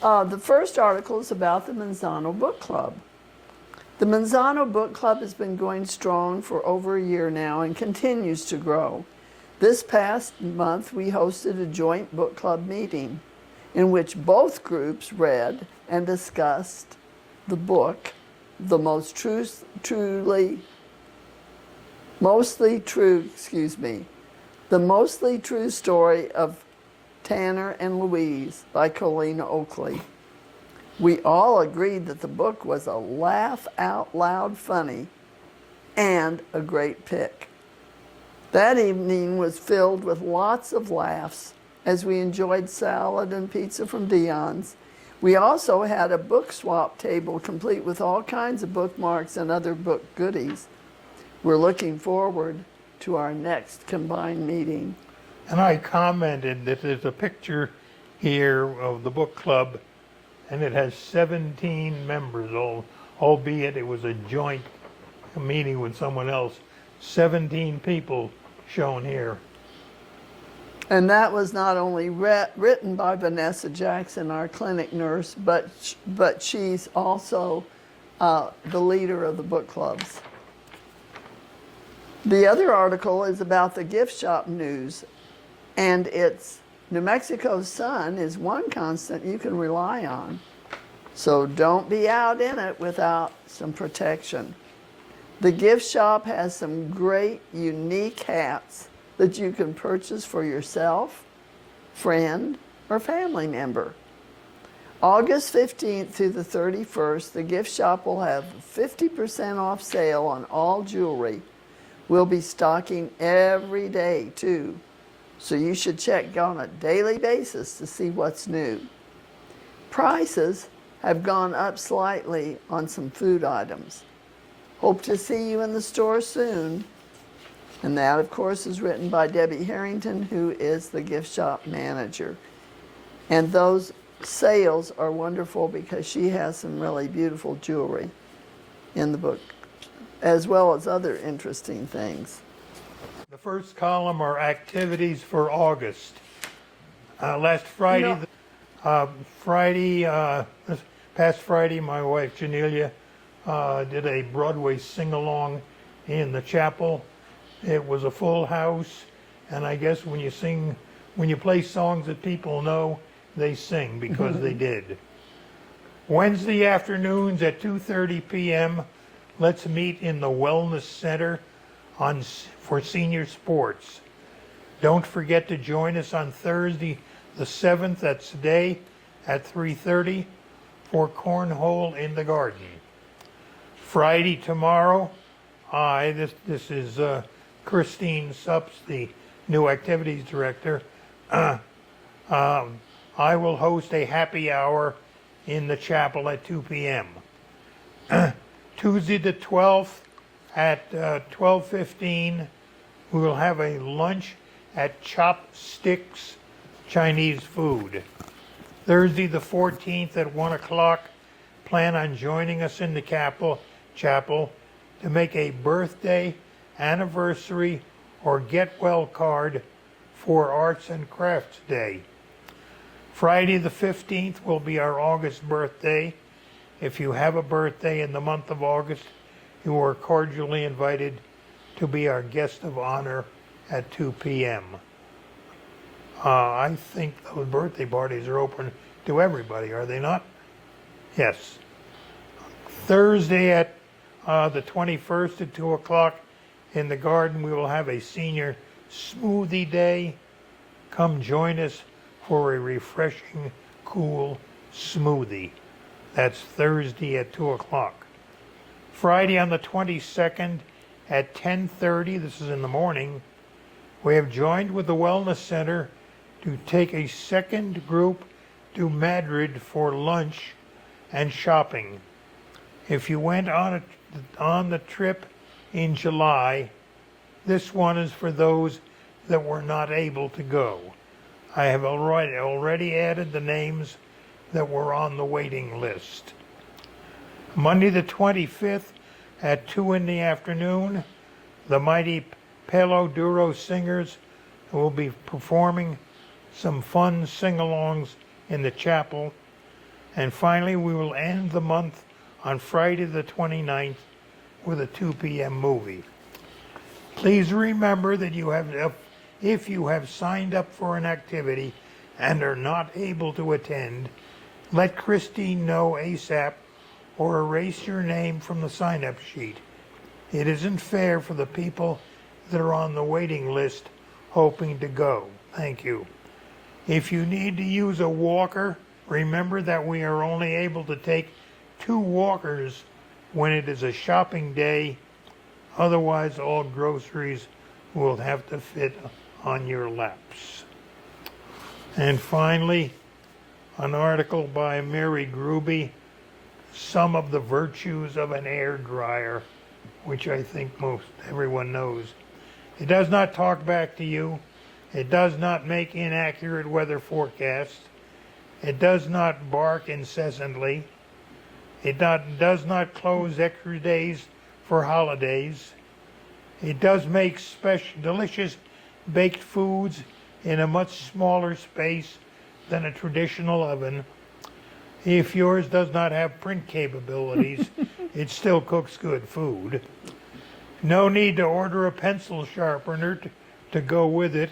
The first article is about the Manzano Book Club. The Manzano Book Club has been going strong for over a year now and continues to grow. This past month, we hosted a joint book club meeting in which both groups read and discussed the book, The Mostly True Story of Tanner and Louise by Carolyn Oakley. We all agreed that the book was a laugh out loud funny and a great pick. That evening was filled with lots of laughs as we enjoyed salad and pizza from Dion's. We also had a book swap table complete with all kinds of bookmarks and other book goodies. We're looking forward to our next combined meeting. And I commented that there's a picture here of the book club, and it has 17 members, albeit it was a joint meeting with someone else. 17 people shown here. And that was not only written by Vanessa Jackson, our clinic nurse, but she's also the leader of the book clubs. The other article is about the gift shop news, and it's New Mexico's sun is one constant you can rely on. So don't be out in it without some protection. The gift shop has some great, unique hats that you can purchase for yourself, friend, or family member. August 15th through the 31st, the gift shop will have 50% off sale on all jewelry. We'll be stocking every day, too. So you should check on a daily basis to see what's new. Prices have gone up slightly on some food items. Hope to see you in the store soon. And that, of course, is written by Debbie Harrington, who is the gift shop manager. And those sales are wonderful because she has some really beautiful jewelry in the book, as well as other interesting things. The first column are activities for August. Last Friday, this past Friday, my wife Janelia did a Broadway sing-along in the chapel. It was a full house, and I guess when you play songs that people know, they sing because they did. Wednesday afternoons at 2:30 p.m., let's meet in the Wellness Center for senior sports. Don't forget to join us on Thursday the 7th, that's today, at 3:30 for cornhole in the garden. Friday tomorrow, this is Christine Supps, the new activities director. I will host a happy hour in the chapel at 2 p.m. Tuesday the 12th at 12:15, we will have a lunch at Chopsticks Chinese Food. Thursday the 14th at 1 o'clock, plan on joining us in the chapel to make a birthday, anniversary, or get well card for Arts and Crafts Day. Friday the 15th will be our August birthday. If you have a birthday in the month of August, you are cordially invited to be our guest of honor at 2 p.m. I think those birthday parties are open to everybody, are they not? Yes. Thursday at the 21st at 2 o'clock in the garden, we will have a senior smoothie day. Come join us for a refreshing, cool smoothie. That's Thursday at 2 o'clock. Friday on the 22nd at 10:30, this is in the morning, we have joined with the Wellness Center to take a second group to Madrid for lunch and shopping. If you went on the trip in July, this one is for those that were not able to go. I have already added the names that were on the waiting list. Monday the 25th at 2 in the afternoon, the mighty Palo Duro Singers will be performing some fun sing-alongs in the chapel. And finally, we will end the month on Friday the 29th with a 2 p.m. movie. Please remember that if you have signed up for an activity and are not able to attend, let Christine know ASAP or erase your name from the sign-up sheet. It isn't fair for the people that are on the waiting list hoping to go. Thank you. If you need to use a walker, remember that we are only able to take 2 walkers when it is a shopping day. Otherwise, all groceries will have to fit on your laps. And finally, an article by Mary Gruby, Some of the Virtues of an Air Dryer, which I think most everyone knows. It does not talk back to you. It does not make inaccurate weather forecasts. It does not bark incessantly. It does not close extra days for holidays. It does make delicious baked foods in a much smaller space than a traditional oven. If yours does not have print capabilities, it still cooks good food. No need to order a pencil sharpener to go with it.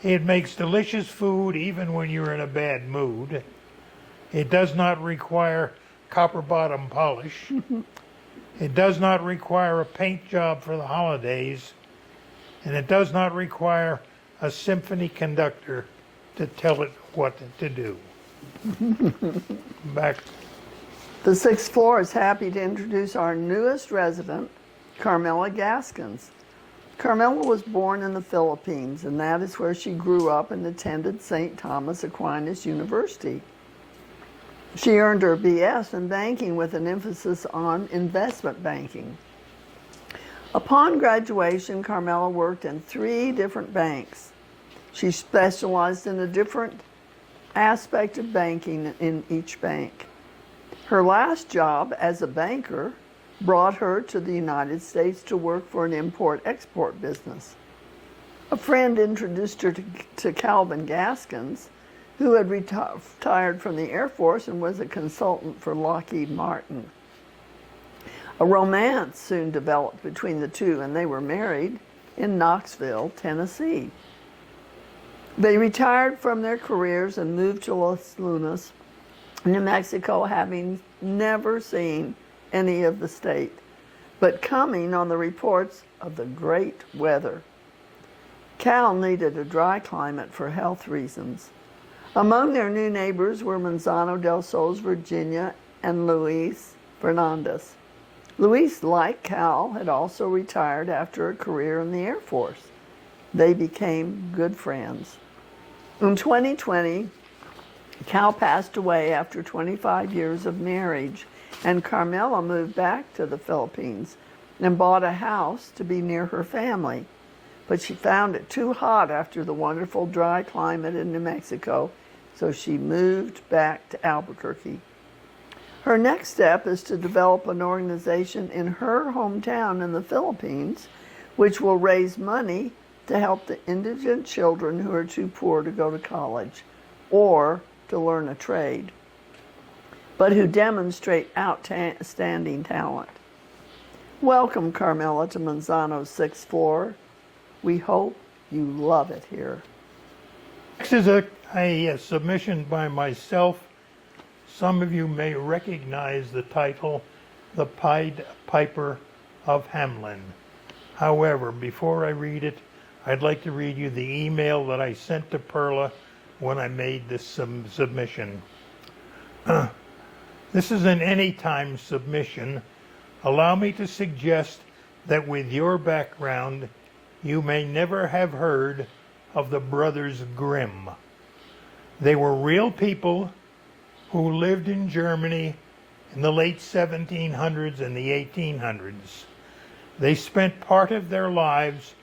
It makes delicious food even when you're in a bad mood. It does not require copper bottom polish. It does not require a paint job for the holidays. And it does not require a symphony conductor to tell it what to do. Back. The sixth floor is happy to introduce our newest resident, Carmela Gaskins. Carmela was born in the Philippines, and that is where she grew up and attended St. Thomas Aquinas University. She earned her BS in banking with an emphasis on investment banking. Upon graduation, Carmela worked in 3 different banks. She specialized in a different aspect of banking in each bank. Her last job as a banker brought her to the United States to work for an import-export business. A friend introduced her to Calvin Gaskins, who had retired from the Air Force and was a consultant for Lockheed Martin. A romance soon developed between the two, and they were married in Knoxville, Tennessee. They retired from their careers and moved to Los Lunas, New Mexico, having never seen any of the state, but coming on the reports of the great weather. Cal needed a dry climate for health reasons. Among their new neighbors were Manzano del Sol's Virginia and Luis Fernandez. Luis, like Cal, had also retired after a career in the Air Force. They became good friends. In 2020, Cal passed away after 25 years of marriage, and Carmela moved back to the Philippines and bought a house to be near her family. But she found it too hot after the wonderful dry climate in New Mexico, so she moved back to Albuquerque. Her next step is to develop an organization in her hometown in the Philippines, which will raise money to help the indigent children who are too poor to go to college or to learn a trade, but who demonstrate outstanding talent. Welcome, Carmela, to Manzano's 6th floor. We hope you love it here. Next is a submission by myself. Some of you may recognize the title, The Pied Piper of Hamelin. However, before I read it, I'd like to read you the email that I sent to Perla when I made this submission. This is an anytime submission. Allow me to suggest that with your background, you may never have heard of the Brothers Grimm. They were real people who lived in Germany in the late 1700s and the 1800s. They spent part of their lives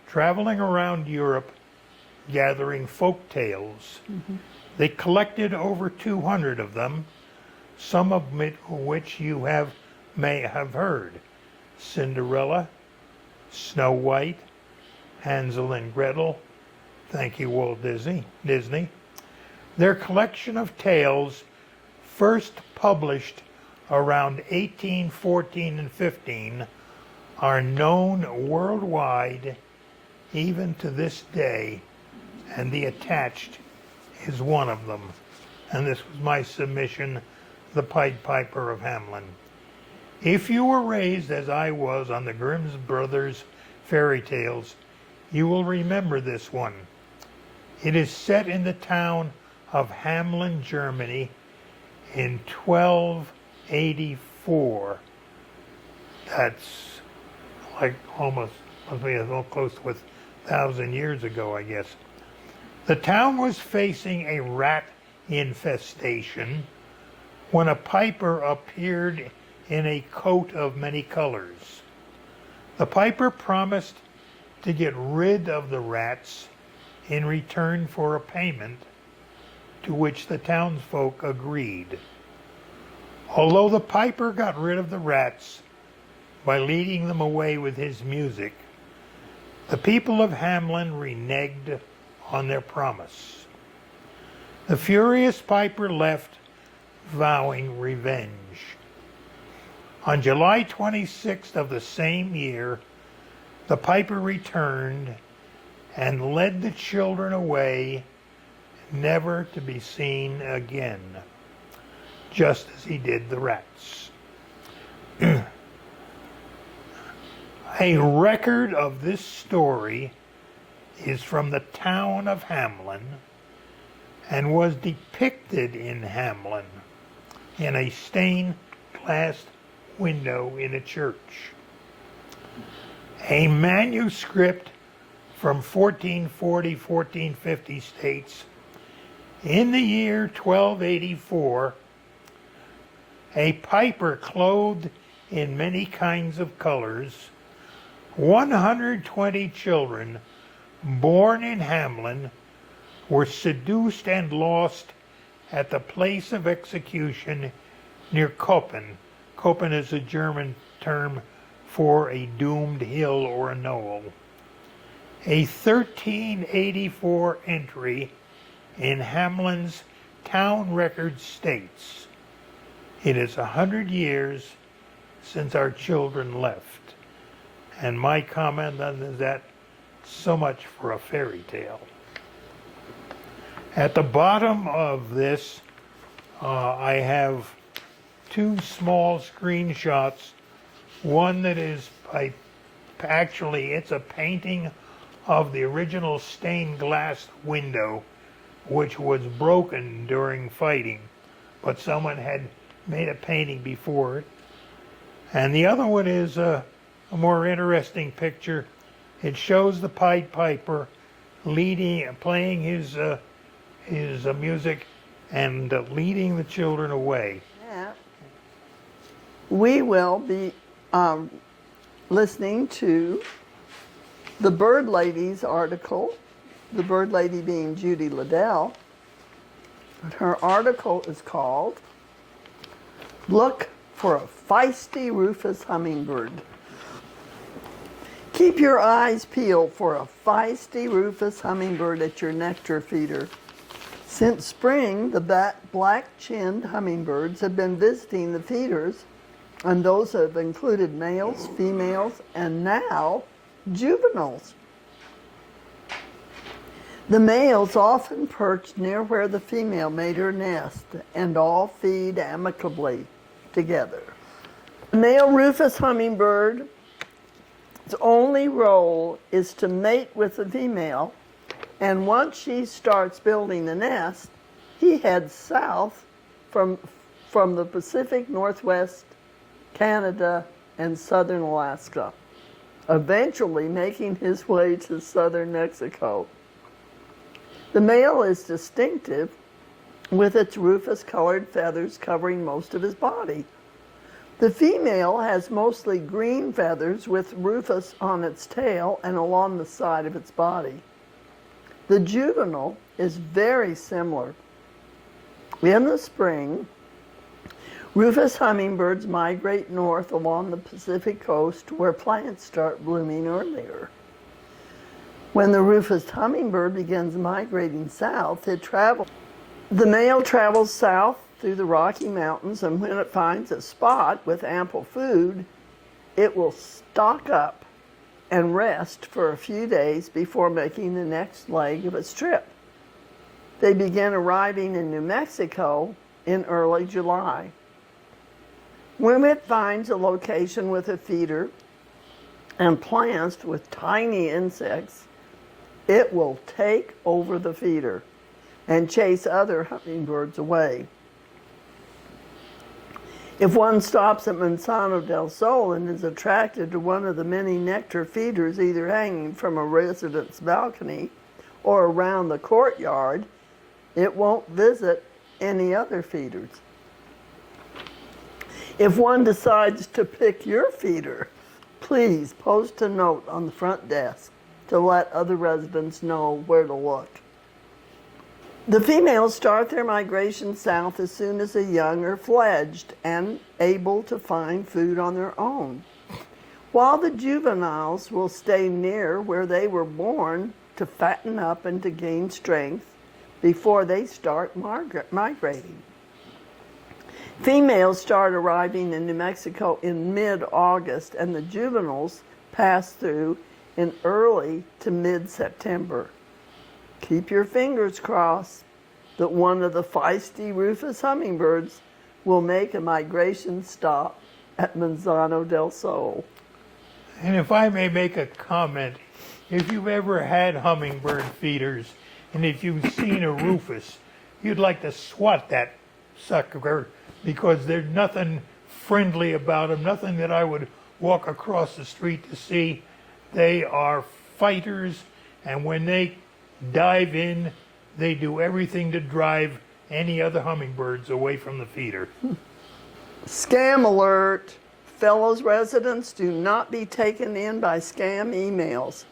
traveling around Europe gathering folk tales. They collected over 200 of them, some of which you may have heard. Cinderella, Snow White, Hansel and Gretel. Thank you, Walt Disney. Their collection of tales first published around 1814 and 15, are known worldwide even to this day, and the attached is one of them. And this was my submission, The Pied Piper of Hamelin. If you were raised as I was on the Grimm Brothers fairy tales, you will remember this one. It is set in the town of Hamelin, Germany in 1284. That's like almost close to 1,000 years ago, I guess. The town was facing a rat infestation when a piper appeared in a coat of many colors. The piper promised to get rid of the rats in return for a payment, to which the townsfolk agreed. Although the piper got rid of the rats by leading them away with his music, the people of Hamelin reneged on their promise. The furious piper left, vowing revenge. On July 26th of the same year, the piper returned and led the children away, never to be seen again, just as he did the rats. A record of this story is from the town of Hamelin and was depicted in Hamelin in a stained glass window in a church. A manuscript from 1440-1450 states, in the year 1284, a piper clothed in many kinds of colors, 120 children born in Hamelin were seduced and lost at the place of execution near Koppen. Koppen is a German term for a doomed hill or a knoll. A 1384 entry in Hamelin's town record states, "It is 100 years since our children left." And my comment on that, so much for a fairy tale. At the bottom of this, I have two small screenshots. One that is actually it's a painting of the original stained glass window, which was broken during fighting, but someone had made a painting before it. And the other one is a more interesting picture. It shows the Pied Piper playing his music and leading the children away. Yeah. We will be listening to the Bird Lady's article, the Bird Lady being Judy Liddell. Her article is called "Look for a Feisty Rufous Hummingbird." Keep your eyes peeled for a feisty Rufous hummingbird at your nectar feeder. Since spring, the black-chinned hummingbirds have been visiting the feeders, and those have included males, females, and now juveniles. The males often perch near where the female made her nest, and all feed amicably together. The male Rufous hummingbird, its only role is to mate with the female, and once she starts building the nest, he heads south from the Pacific Northwest, Canada, and southern Alaska, eventually making his way to southern Mexico. The male is distinctive with its rufous-colored feathers covering most of his body. The female has mostly green feathers with rufous on its tail and along the side of its body. The juvenile is very similar. In the spring, rufous hummingbirds migrate north along the Pacific coast where plants start blooming earlier. When the rufous hummingbird begins migrating south, the male travels south through the Rocky Mountains, and when it finds a spot with ample food, it will stock up and rest for a few days before making the next leg of its trip. They begin arriving in New Mexico in early July. When it finds a location with a feeder and plants with tiny insects, it will take over the feeder and chase other hummingbirds away. If one stops at Manzano del Sol and is attracted to one of the many nectar feeders either hanging from a resident's balcony or around the courtyard, it won't visit any other feeders. If one decides to pick your feeder, please post a note on the front desk to let other residents know where to look. The females start their migration south as soon as the young are fledged and able to find food on their own, while the juveniles will stay near where they were born to fatten up and to gain strength before they start migrating. Females start arriving in New Mexico in mid-August, and the juveniles pass through in early to mid-September. Keep your fingers crossed that one of the feisty rufous hummingbirds will make a migration stop at Manzano del Sol. And if I may make a comment, if you've ever had hummingbird feeders, and if you've seen a rufous, you'd like to swat that sucker, because there's nothing friendly about them, nothing that I would walk across the street to see. They are fighters, and when they dive in, they do everything to drive any other hummingbirds away from the feeder. Scam alert! Fellow residents, do not be taken in by scam emails.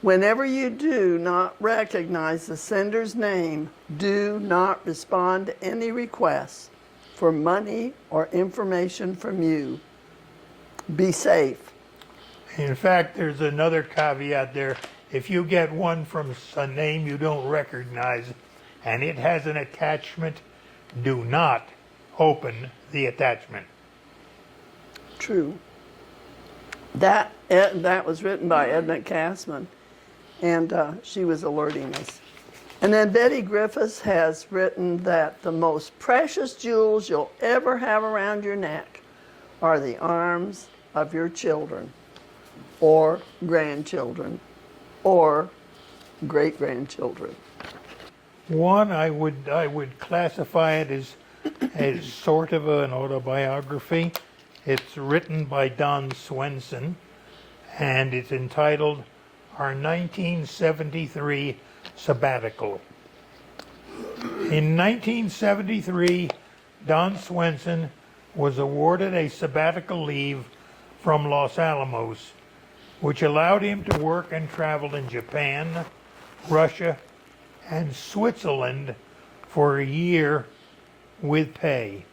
Whenever you do not recognize the sender's name, do not respond to any requests for money or information from you. Be safe. In fact, there's another caveat there. If you get one from a name you don't recognize and it has an attachment, do not open the attachment. True. That was written by Edna Cassman, and she was alerting us. And then Betty Griffiths has written that the most precious jewels you'll ever have around your neck are the arms of your children, or grandchildren, or great-grandchildren. One, I would classify it as sort of an autobiography. It's written by Don Swenson, and it's entitled Our 1973 Sabbatical. In 1973, Don Swenson was awarded a sabbatical leave from Los Alamos, which allowed him to work and travel in Japan, Russia, and Switzerland for a year with pay.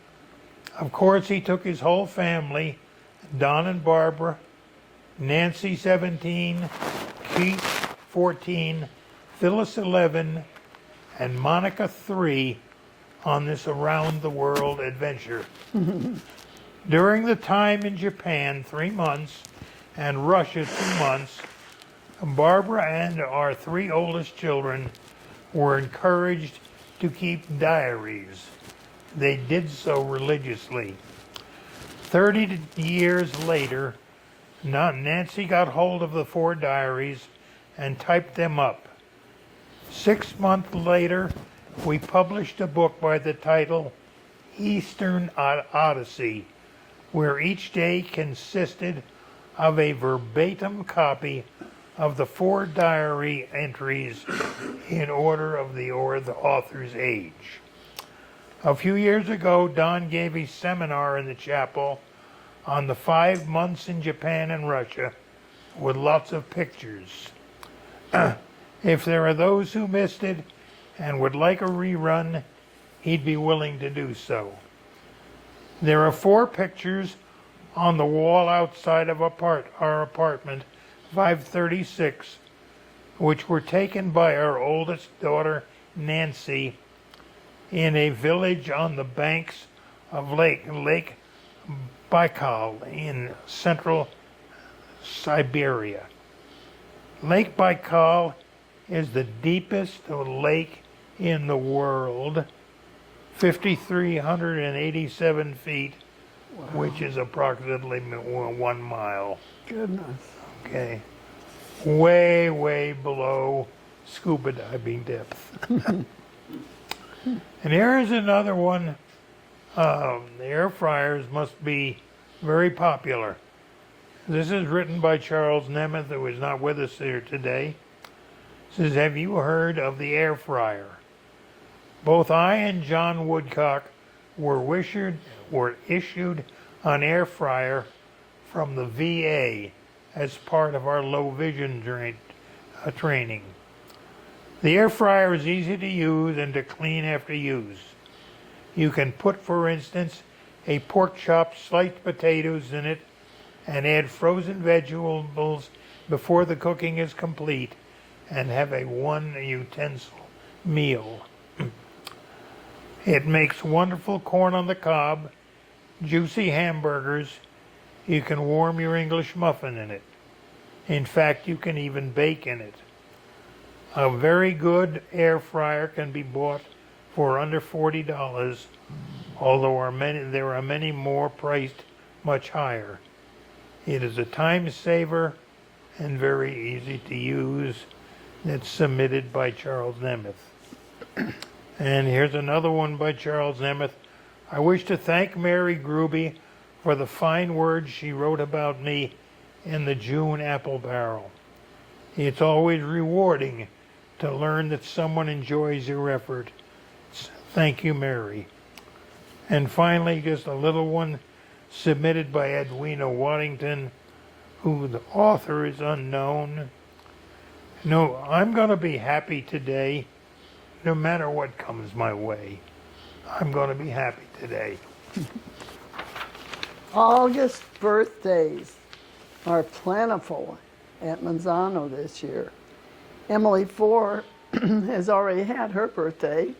Of course, he took his whole family, Don and Barbara, Nancy 17, Keith 14, Phyllis 11, and Monica 3 on this around-the-world adventure. During the time in Japan, 3 months, and Russia, 2 months, Barbara and our 3 oldest children were encouraged to keep diaries. They did so religiously. 30 years later, Nancy got hold of the 4 diaries and typed them up. 6 months later, we published a book by the title Eastern Odyssey, where each day consisted of a verbatim copy of the 4 diary entries in order of the author's age. A few years ago, Don gave a seminar in the chapel on the 5 months in Japan and Russia with lots of pictures. If there are those who missed it and would like a rerun, he'd be willing to do so. There are 4 pictures on the wall outside of our apartment, 536, which were taken by our oldest daughter, Nancy, in a village on the banks of Lake Baikal in central Siberia. Lake Baikal is the deepest lake in the world, 5,387 feet, which is approximately 1 mile. Goodness. Okay. Way, way below scuba diving depth. And here is another one. The air fryers must be very popular. This is written by Charles Nemeth, who is not with us here today. It says, have you heard of the air fryer? Both I and John Woodcock were issued an air fryer from the VA as part of our low vision training. The air fryer is easy to use and to clean after use. You can put, for instance, a pork chop, sliced potatoes in it, and add frozen vegetables before the cooking is complete, and have a one-utensil meal. It makes wonderful corn on the cob, juicy hamburgers. You can warm your English muffin in it. In fact, you can even bake in it. A very good air fryer can be bought for under $40, although there are many more priced much higher. It is a time saver and very easy to use. That's submitted by Charles Nemeth. And here's another one by Charles Nemeth. I wish to thank Mary Gruby for the fine words she wrote about me in the June Apple Barrel. It's always rewarding to learn that someone enjoys your effort. Thank you, Mary. And finally, just a little one submitted by Edwina Waddington, who the author is unknown. No, I'm going to be happy today, no matter what comes my way. I'm going to be happy today. August birthdays are plentiful at Manzano this year. Emily Four has already had her birthday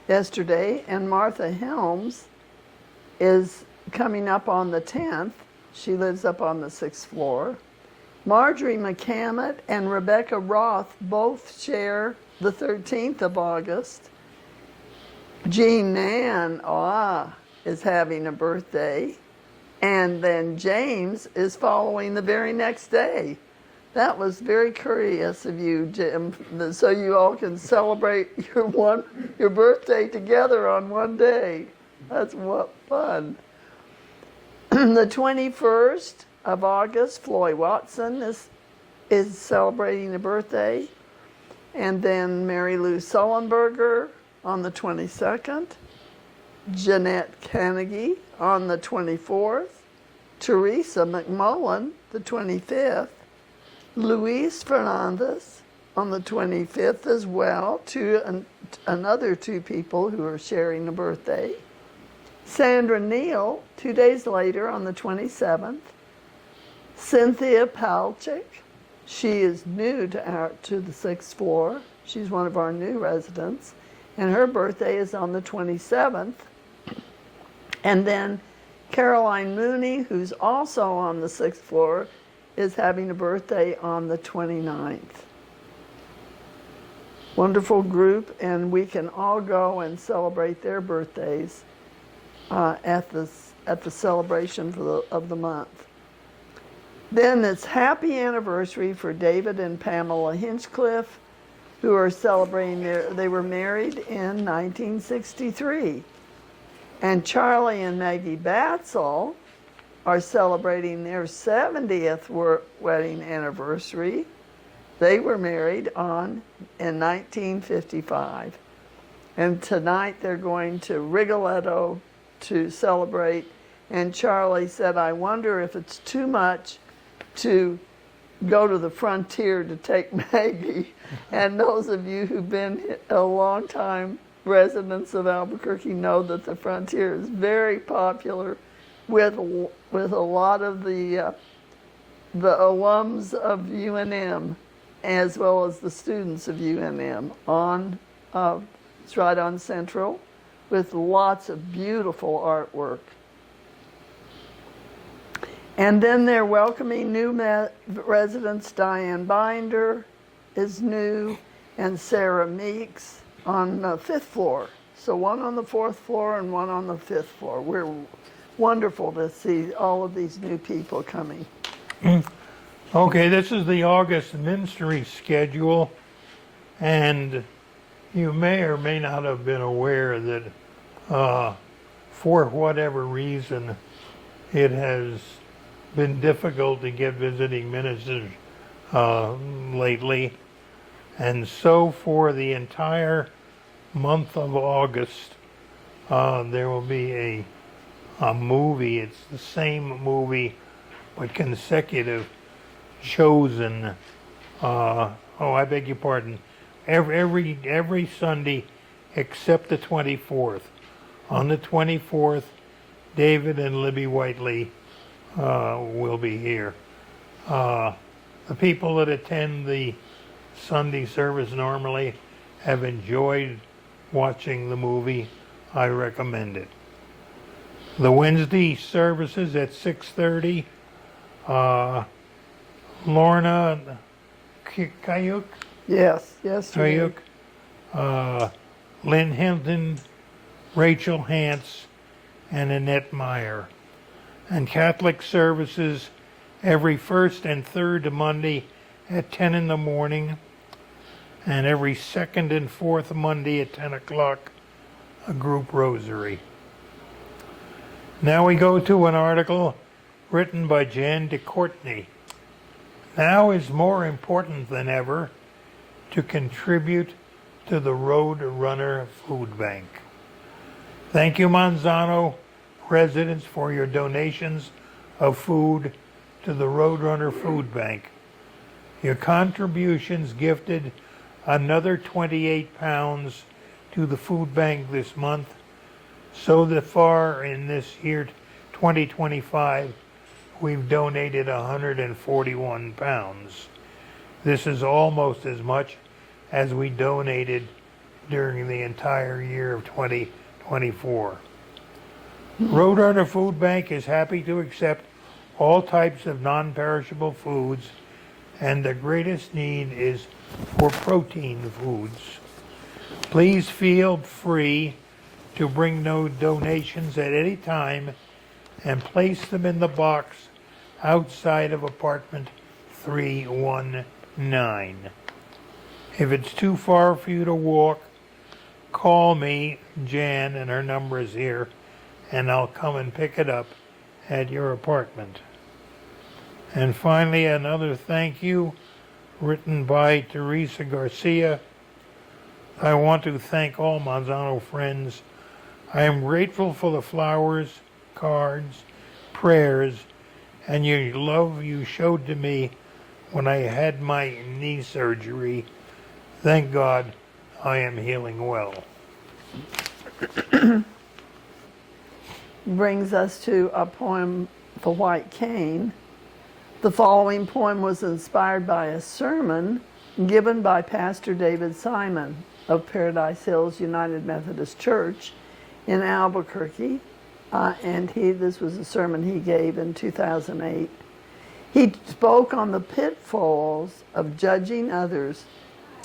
yesterday, and Martha Helms is coming up on the 10th. She lives up on the 6th floor. Marjorie McCammett and Rebecca Roth both share the 13th of August. Jean Nan is having a birthday. And then James is following the very next day. That was very courteous of you, Jim, so you all can celebrate your birthday together on one day. That's what fun. The 21st of August, Floyd Watson is celebrating a birthday. And then Mary Lou Sullenberger on the 22nd. Jeanette Carnegie on the 24th. Teresa McMullen, the 25th. Luis Fernandez on the 25th as well. Another two people who are sharing a birthday. Sandra Neal, 2 days later on the 27th. Cynthia Palchik, she is new to the 6th floor. She's one of our new residents. And her birthday is on the 27th. And then Caroline Mooney, who's also on the 6th floor, is having a birthday on the 29th. Wonderful group, and we can all go and celebrate their birthdays at the celebration of the month. Then it's happy anniversary for David and Pamela Hinchcliffe, who are celebrating they were married in 1963. And Charlie and Maggie Batzel are celebrating their 70th wedding anniversary. They were married in 1955. And tonight they're going to Rigoletto to celebrate. And Charlie said, I wonder if it's too much to go to the frontier to take Maggie. And those of you who've been a long time residents of Albuquerque know that the frontier is very popular with a lot of the alums of UNM as well as the students of UNM. It's right on Central, with lots of beautiful artwork. And then they're welcoming new residents. Diane Binder is new, and Sarah Meeks on the 5th floor. So one on the 4th floor and one on the 5th floor. We're wonderful to see all of these new people coming. Okay, this is the August ministry schedule, and you may or may not have been aware that for whatever reason it has been difficult to get visiting ministers lately. And so for the entire month of August, there will be a movie. It's the same movie, but consecutive, chosen. I beg your pardon. Every Sunday except the 24th. On the 24th, David and Libby Whiteley will be here. The people that attend the Sunday service normally have enjoyed watching the movie. I recommend it. The Wednesday services at 6:30. Lorna Kayuk, Yes, Kayuk, Lynn Hinton, Rachel Hance, and Annette Meyer. And Catholic services every first and third Monday at 10 in the morning, and every second and fourth Monday at 10 o'clock, a group rosary. Now we go to an article written by Jan DeCourtney. Now is more important than ever to contribute to the Road Runner Food Bank. Thank you, Manzano residents, for your donations of food to the Road Runner Food Bank. Your contributions gifted another 28 pounds to the food bank this month. So far in this year, 2025, we've donated 141 pounds. This is almost as much as we donated during the entire year of 2024. Roadrunner Food Bank is happy to accept all types of non-perishable foods, and the greatest need is for protein foods. Please feel free to bring no donations at any time and place them in the box outside of apartment 319. If it's too far for you to walk, call me, Jan, and her number is here, and I'll come and pick it up at your apartment. And finally, another thank you written by Teresa Garcia. I want to thank all Manzano friends. I am grateful for the flowers, cards, prayers, and your love you showed to me when I had my knee surgery. Thank God I am healing well. Brings us to a poem, The White Cane. The following poem was inspired by a sermon given by Pastor David Simon of Paradise Hills United Methodist Church in Albuquerque, and this was a sermon he gave in 2008. He spoke on the pitfalls of judging others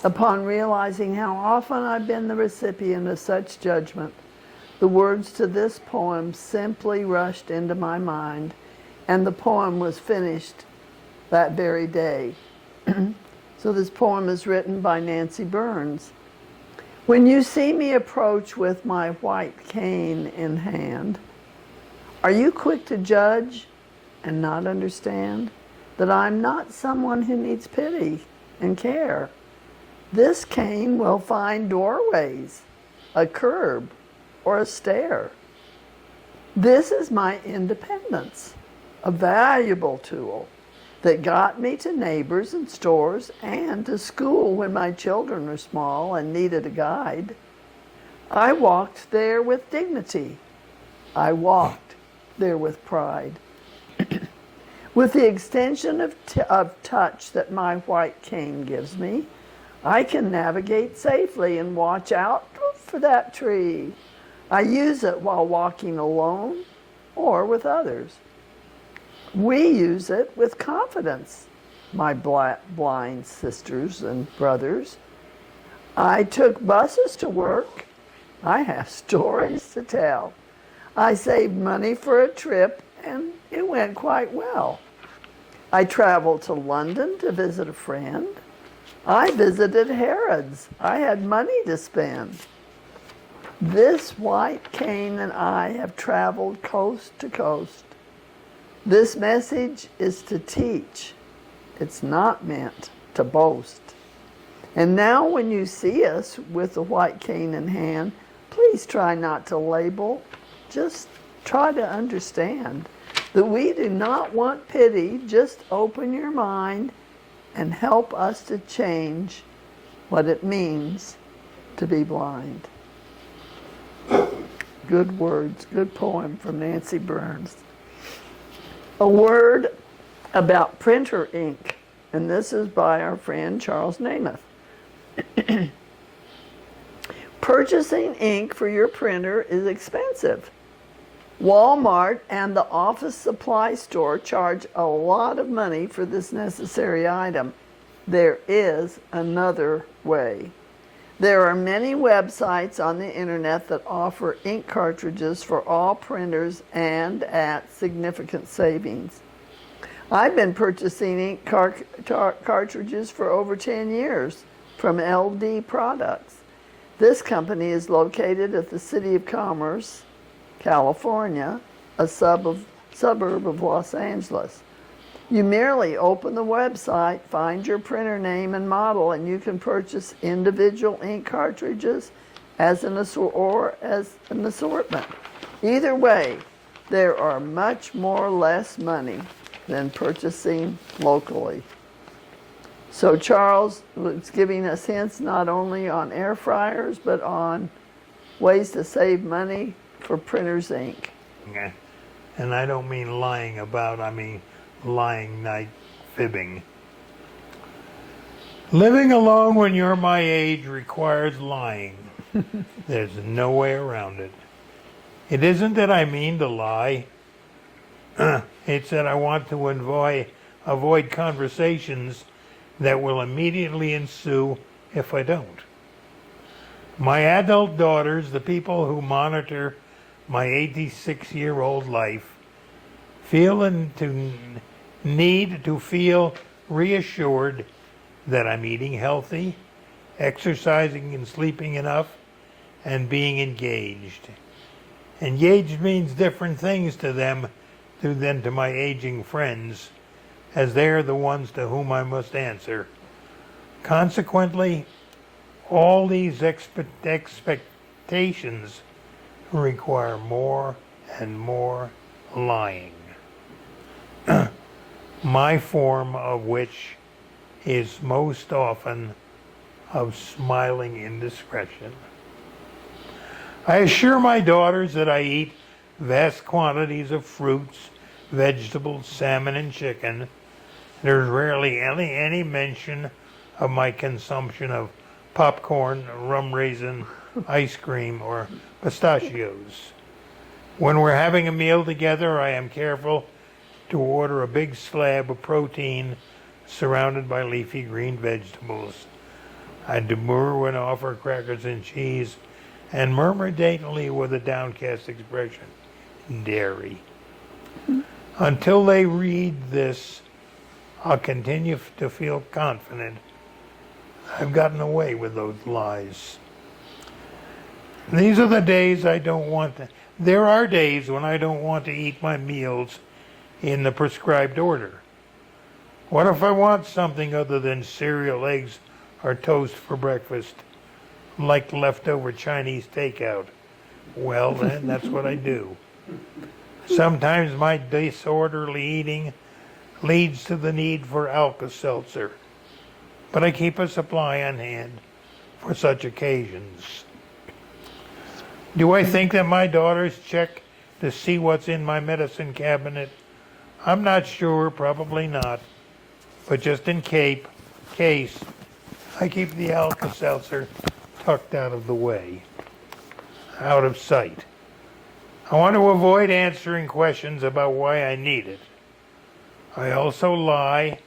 upon realizing how often I've been the recipient of such judgment. The words to this poem simply rushed into my mind, and the poem was finished that very day. So this poem is written by Nancy Burns. When you see me approach with my white cane in hand, are you quick to judge and not understand that I'm not someone who needs pity and care? This cane will find doorways, a curb, or a stair. This is my independence, a valuable tool that got me to neighbors and stores and to school when my children were small and needed a guide. I walked there with dignity. I walked there with pride. With the extension of touch that my white cane gives me, I can navigate safely and watch out for that tree. I use it while walking alone or with others. We use it with confidence, my blind sisters and brothers. I took buses to work. I have stories to tell. I saved money for a trip and it went quite well. I traveled to London to visit a friend. I visited Harrods. I had money to spend. This white cane and I have traveled coast to coast. This message is to teach. It's not meant to boast. And now when you see us with the white cane in hand, please try not to label. Just try to understand that we do not want pity. Just open your mind and help us to change what it means to be blind. Good words, good poem from Nancy Burns. A word about printer ink, and this is by our friend Charles Namath. Purchasing ink for your printer is expensive. Walmart and the office supply store charge a lot of money for this necessary item. There is another way. There are many websites on the internet that offer ink cartridges for all printers and at significant savings. I've been purchasing ink cartridges for over 10 years from LD Products. This company is located at the City of Commerce, California, a suburb of Los Angeles. You merely open the website, find your printer name and model, and you can purchase individual ink cartridges as an assortment. Either way, there are much more less money than purchasing locally. So Charles was giving us hints not only on air fryers, but on ways to save money for printer's ink. Yeah. And I don't mean lying about, I mean lying, not fibbing. Living alone when you're my age requires lying. There's no way around it. It isn't that I mean to lie. It's that I want to avoid conversations that will immediately ensue if I don't. My adult daughters, the people who monitor my 86-year-old life, need to feel reassured that I'm eating healthy, exercising and sleeping enough, and being engaged. Engaged means different things to them than to my aging friends, as they are the ones to whom I must answer. Consequently, all these expectations require more and more lying. My form of which is most often of smiling indiscretion. I assure my daughters that I eat vast quantities of fruits, vegetables, salmon, and chicken. There's rarely any mention of my consumption of popcorn, rum raisin, ice cream, or pistachios. When we're having a meal together, I am careful to order a big slab of protein surrounded by leafy green vegetables. I demur when I offer crackers and cheese, and murmur daintily with a downcast expression, dairy. Until they read this, I'll continue to feel confident I've gotten away with those lies. These are the days I don't want to. There are days when I don't want to eat my meals in the prescribed order. What if I want something other than cereal, eggs, or toast for breakfast, like leftover Chinese takeout? Well, then, that's what I do. Sometimes my disorderly eating leads to the need for Alka-Seltzer, but I keep a supply on hand for such occasions. Do I think that my daughters check to see what's in my medicine cabinet? I'm not sure, probably not, but just in case, I keep the Alka-Seltzer tucked out of the way. out of sight. I want to avoid answering questions about why I need it. I also lie,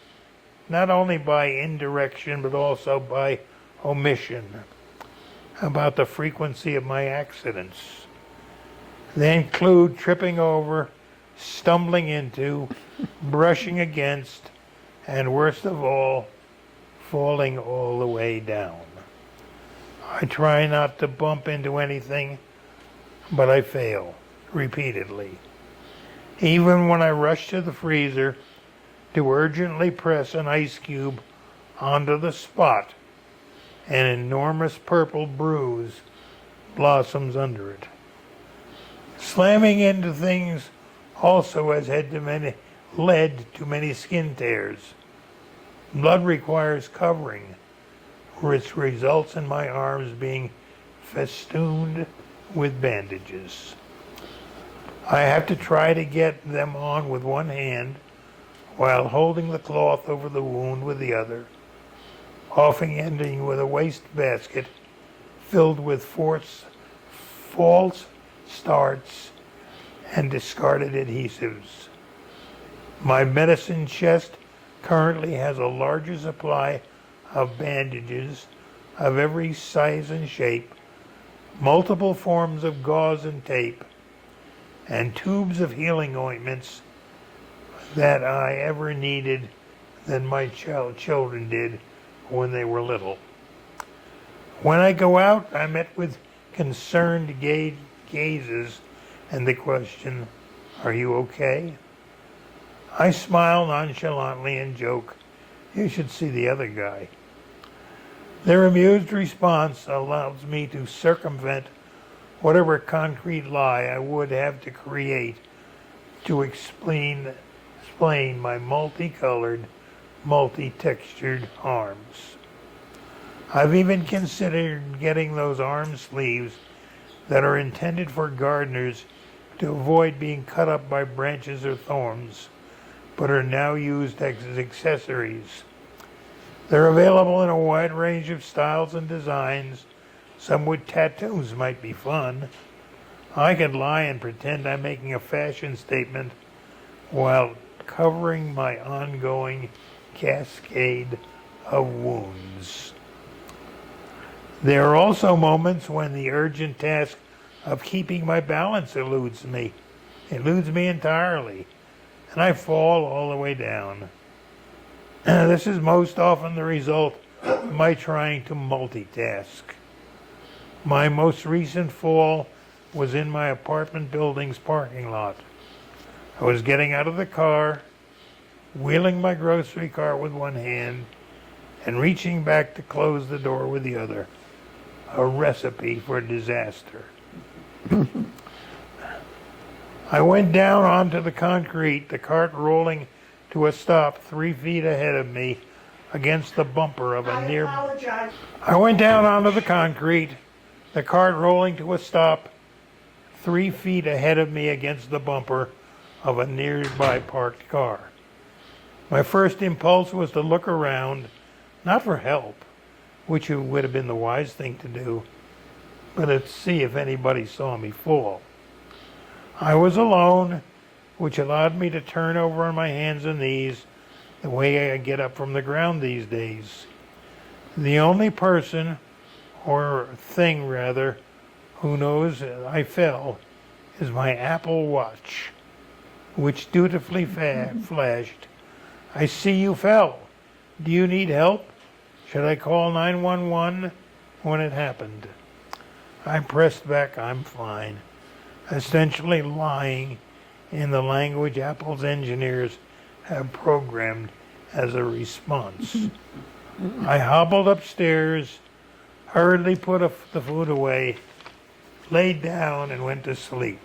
not only by indirection, but also by omission, about the frequency of my accidents. They include tripping over, stumbling into, brushing against, and worst of all, falling all the way down. I try not to bump into anything, but I fail repeatedly. Even when I rush to the freezer to urgently press an ice cube onto the spot, an enormous purple bruise blossoms under it. Slamming into things also has led to many skin tears. Blood requires covering, which results in my arms being festooned with bandages. I have to try to get them on with one hand while holding the cloth over the wound with the other, often ending with a waste basket filled with false starts and discarded adhesives. My medicine chest currently has a larger supply of bandages of every size and shape, multiple forms of gauze and tape, and tubes of healing ointments that I ever needed than my children did when they were little. When I go out, I'm met with concerned gazes and the question, "Are you okay?" I smile nonchalantly and joke, "You should see the other guy." Their amused response allows me to circumvent whatever concrete lie I would have to create to explain my multicolored, multi-textured arms. I've even considered getting those arm sleeves that are intended for gardeners to avoid being cut up by branches or thorns, but are now used as accessories. They're available in a wide range of styles and designs. Some with tattoos might be fun. I could lie and pretend I'm making a fashion statement while covering my ongoing cascade of wounds. There are also moments when the urgent task of keeping my balance eludes me entirely, and I fall all the way down. This is most often the result of my trying to multitask. My most recent fall was in my apartment building's parking lot. I was getting out of the car, wheeling my grocery cart with one hand, and reaching back to close the door with the other. A recipe for disaster. I went down onto the concrete, the cart rolling to a stop 3 feet ahead of me against the bumper of a near... I went down onto the concrete, the cart rolling to a stop 3 feet ahead of me against the bumper of a nearby parked car. My first impulse was to look around, not for help, which would have been the wise thing to do, but to see if anybody saw me fall. I was alone, which allowed me to turn over on my hands and knees the way I get up from the ground these days. The only person, or thing rather, who knows I fell is my Apple Watch, which dutifully flashed, "I see you fell. Do you need help? Should I call 911 when it happened?" I pressed back, "I'm fine," essentially lying in the language Apple's engineers have programmed as a response. I hobbled upstairs, hurriedly put the food away, laid down, and went to sleep.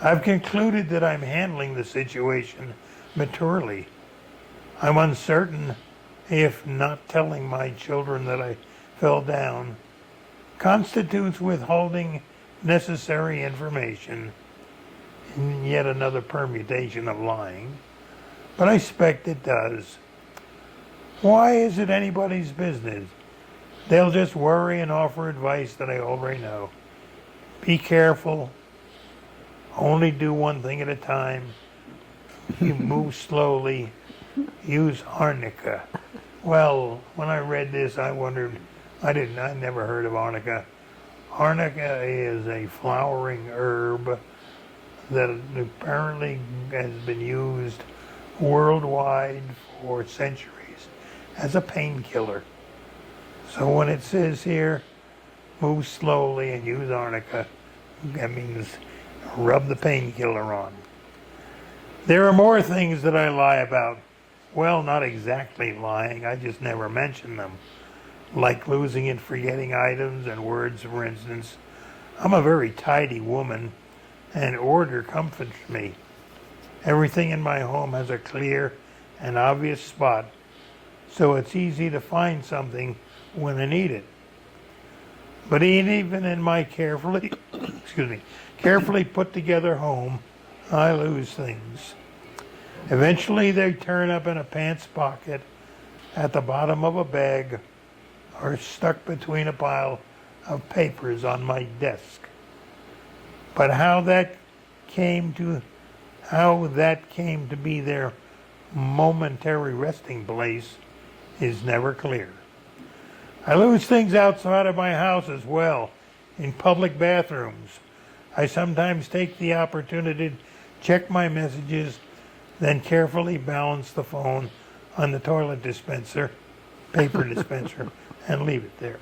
I've concluded that I'm handling the situation maturely. I'm uncertain if not telling my children that I fell down constitutes withholding necessary information, in yet another permutation of lying, but I suspect it does. Why is it anybody's business? They'll just worry and offer advice that I already know. Be careful. Only do one thing at a time. You move slowly. Use arnica. Well, when I read this, I wondered, I never heard of arnica. Arnica is a flowering herb that apparently has been used worldwide for centuries as a painkiller. So when it says here, move slowly and use arnica, that means rub the painkiller on. There are more things that I lie about. Well, not exactly lying, I just never mention them. Like losing and forgetting items and words, for instance. I'm a very tidy woman, and order comforts me. Everything in my home has a clear and obvious spot, so it's easy to find something when I need it. But even in my carefully put together home, I lose things. Eventually they turn up in a pants pocket, at the bottom of a bag, or stuck between a pile of papers on my desk. But how that came to be their momentary resting place is never clear. I lose things outside of my house as well, in public bathrooms. I sometimes take the opportunity to check my messages, then carefully balance the phone on the toilet dispenser, paper dispenser, and leave it there.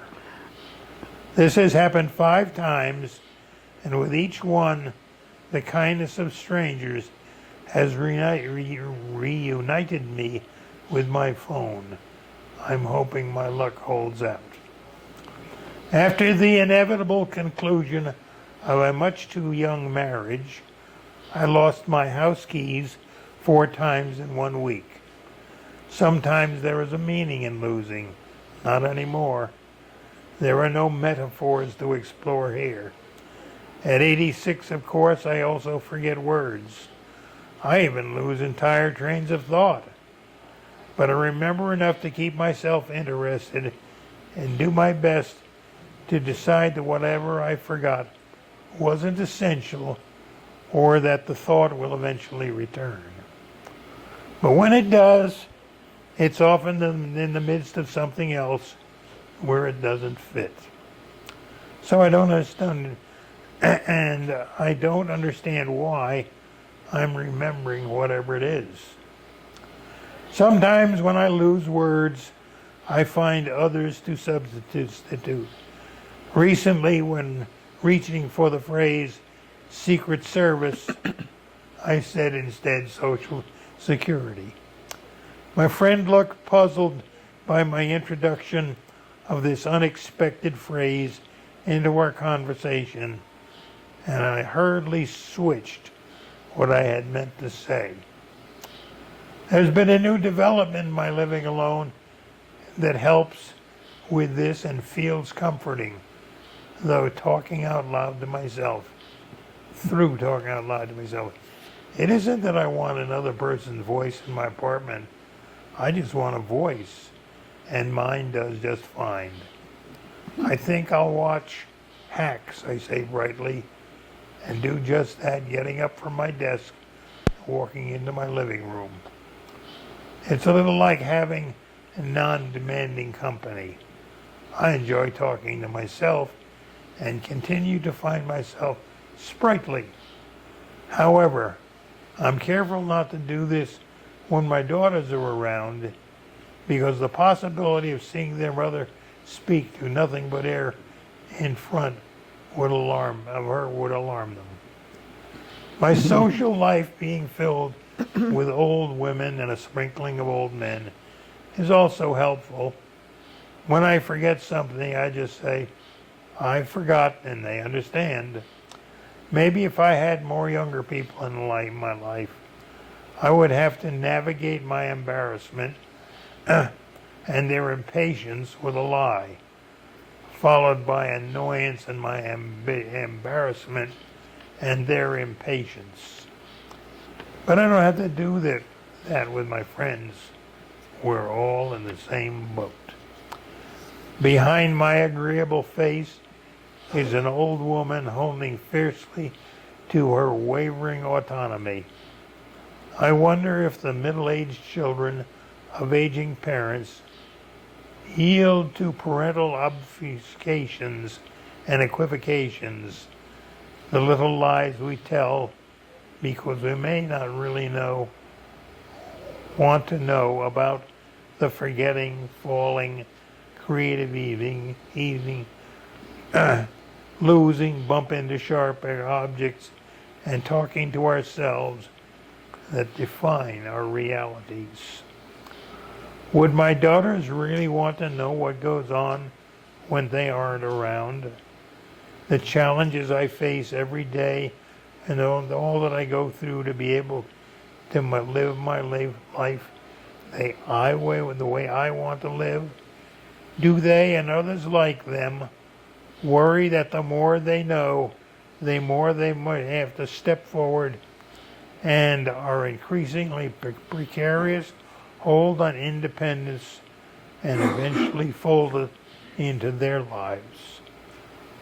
This has happened 5 times, and with each one, the kindness of strangers has reunited me with my phone. I'm hoping my luck holds out. After the inevitable conclusion of a much too young marriage, I lost my house keys 4 times in 1 week. Sometimes there is a meaning in losing. Not anymore. There are no metaphors to explore here. At 86, of course, I also forget words. I even lose entire trains of thought. But I remember enough to keep myself interested and do my best to decide that whatever I forgot wasn't essential or that the thought will eventually return. But when it does, it's often in the midst of something else where it doesn't fit. So I don't understand, and I don't understand why I'm remembering whatever it is. Sometimes when I lose words, I find others to substitute. Recently, when reaching for the phrase Secret Service, I said instead Social Security. My friend looked puzzled by my introduction of this unexpected phrase into our conversation, and I hurriedly switched what I had meant to say. There's been a new development in my living alone that helps with this and feels comforting, through talking out loud to myself. It isn't that I want another person's voice in my apartment. I just want a voice, and mine does just fine. I think I'll watch Hacks, I say brightly, and do just that, getting up from my desk, walking into my living room. It's a little like having a non-demanding company. I enjoy talking to myself and continue to find myself sprightly. However, I'm careful not to do this when my daughters are around, because the possibility of seeing their mother speak to nothing but air in front would alarm them. My social life being filled with old women and a sprinkling of old men is also helpful. When I forget something, I just say, I forgot, and they understand. Maybe if I had more younger people in my life, I would have to navigate my embarrassment and their impatience with a lie, followed by annoyance and my embarrassment and their impatience. But I don't have to do that with my friends. We're all in the same boat. Behind my agreeable face, is an old woman holding fiercely to her wavering autonomy. I wonder if the middle-aged children of aging parents yield to parental obfuscations and equivocations, the little lies we tell because we may not really want to know about the forgetting, falling, creative evening, losing, bump into sharp objects, and talking to ourselves that define our realities. Would my daughters really want to know what goes on when they aren't around? The challenges I face every day and all that I go through to be able to live my life the way I want to live? Do they and others like them worry that the more they know, the more they might have to step forward and our increasingly precarious hold on independence and eventually fold it into their lives?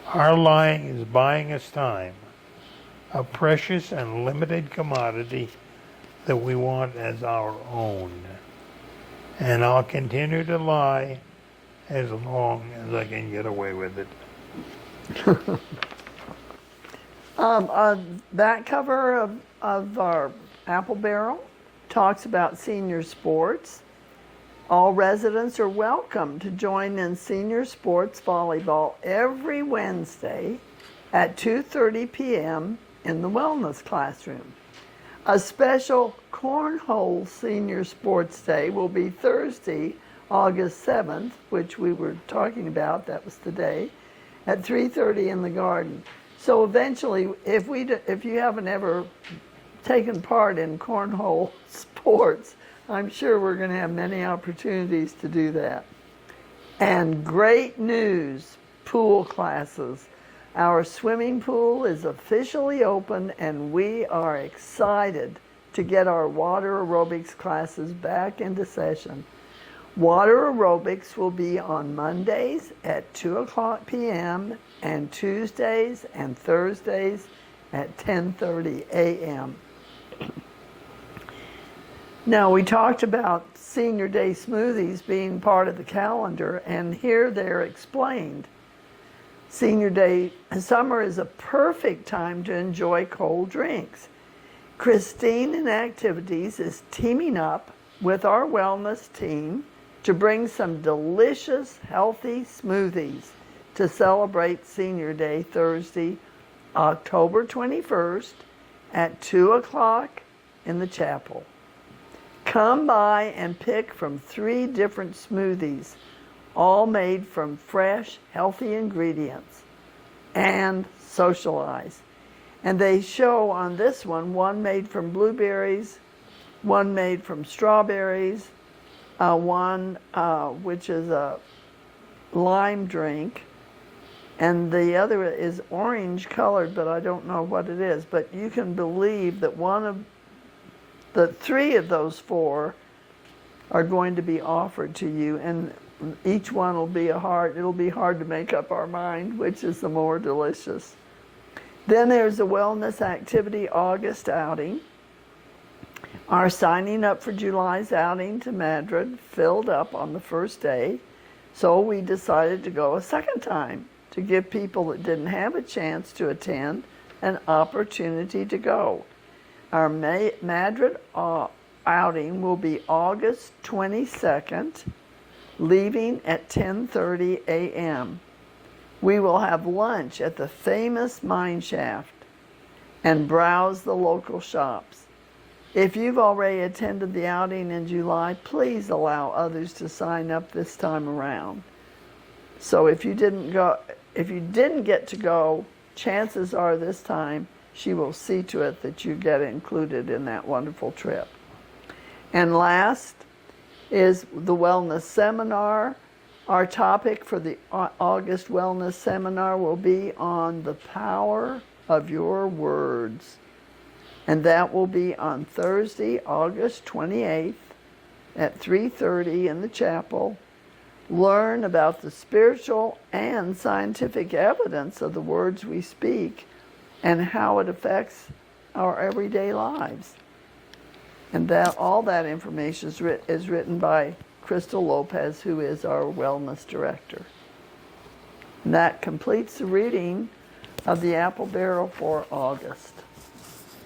Our lying is buying us time, a precious and limited commodity that we want as our own. And I'll continue to lie as long as I can get away with it. That cover of our Apple Barrel talks about senior sports. All residents are welcome to join in senior sports volleyball every Wednesday at 2:30 p.m. in the Wellness Classroom. A special Cornhole Senior Sports Day will be Thursday, August 7th, which we were talking about, that was the day, at 3:30 in the garden. So eventually, if you haven't ever taken part in cornhole sports, I'm sure we're going to have many opportunities to do that. And great news, pool classes. Our swimming pool is officially open and we are excited to get our water aerobics classes back into session. Water aerobics will be on Mondays at 2:00 p.m. and Tuesdays and Thursdays at 10:30 a.m. Now, we talked about Senior Day smoothies being part of the calendar, and here they're explained. Senior Day, summer is a perfect time to enjoy cold drinks. Christine in Activities is teaming up with our wellness team to bring some delicious, healthy smoothies to celebrate Senior Day Thursday, October 21st at 2:00 in the chapel. Come by and pick from 3 different smoothies, all made from fresh, healthy ingredients, and socialize. And they show on this one made from blueberries, one made from strawberries, one which is a lime drink, and the other is orange colored, but I don't know what it is. But you can believe that one of the 3 of those 4 are going to be offered to you, and each one will be it'll be hard to make up our mind which is the more delicious. Then there's a wellness activity August outing. Our signing up for July's outing to Madrid filled up on the first day, so we decided to go a second time to give people that didn't have a chance to attend an opportunity to go. Our Madrid outing will be August 22nd, leaving at 10:30 a.m. We will have lunch at the famous mine shaft and browse the local shops. If you've already attended the outing in July, please allow others to sign up this time around. So if you didn't get to go, chances are this time she will see to it that you get included in that wonderful trip. And last is the wellness seminar. Our topic for the August wellness seminar will be on the power of your words. And that will be on Thursday, August 28th at 3:30 in the chapel. learn about the spiritual and scientific evidence of the words we speak and how it affects our everyday lives. And that all that information is written by Crystal Lopez, who is our wellness director. And that completes the reading of the Apple Barrel for August.